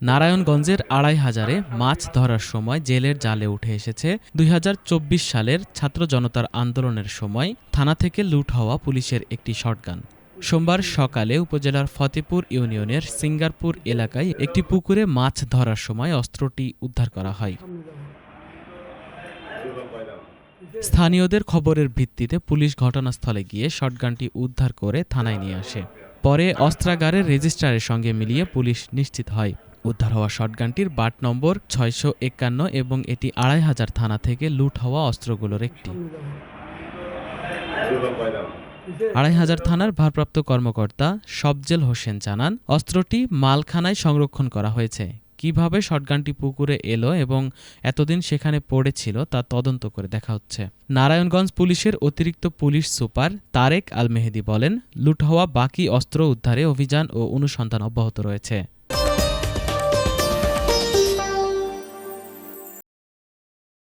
নারায়ণগঞ্জের ২৫০০-এ মাছ ধরার সময় জেলের জালে উঠে এসেছে ২০২৪ সালের ছাত্র জনতার আন্দোলনের সময় থানা থেকে লুট হওয়া পুলিশের একটি শটগান। সোমবার সকালে উপজেলার ফতেপুর ইউনিয়নের সিঙ্গারপুর এলাকায় একটি পুকুরে মাছ ধরার সময় অস্ত্রটি উদ্ধার করা হয়। স্থানীয়দের খবরের ভিত্তিতে পুলিশ ঘটনাস্থলে গিয়ে শটগানটি উদ্ধার করে থানায় নিয়ে আসে। পরে অস্ত্রাগারের রেজিস্ট্রারের সঙ্গে মিলিয়ে পুলিশ নিশ্চিত হয় উদ্ধার হওয়া শটগানটির বাট নম্বর ৬৫১ এবং এটি ২৫০০ থানা থেকে লুট হওয়া অস্ত্রগুলোর একটি। ২৫০০ থানার ভারপ্রাপ্ত কর্মকর্তা সবজেল হোসেন জানান, অস্ত্রটি মালখানায় সংরক্ষণ করা হয়েছে। কিভাবে শটগানটি পুকুরে এলো এবং এতদিন সেখানে পড়েছিল তা তদন্ত করে দেখা হচ্ছে। নারায়ণগঞ্জ পুলিশের অতিরিক্ত পুলিশ সুপার তারেক আল মেহেদি বলেন, লুট হওয়া বাকি অস্ত্র উদ্ধারে অভিযান ও অনুসন্ধান অব্যাহত রয়েছে।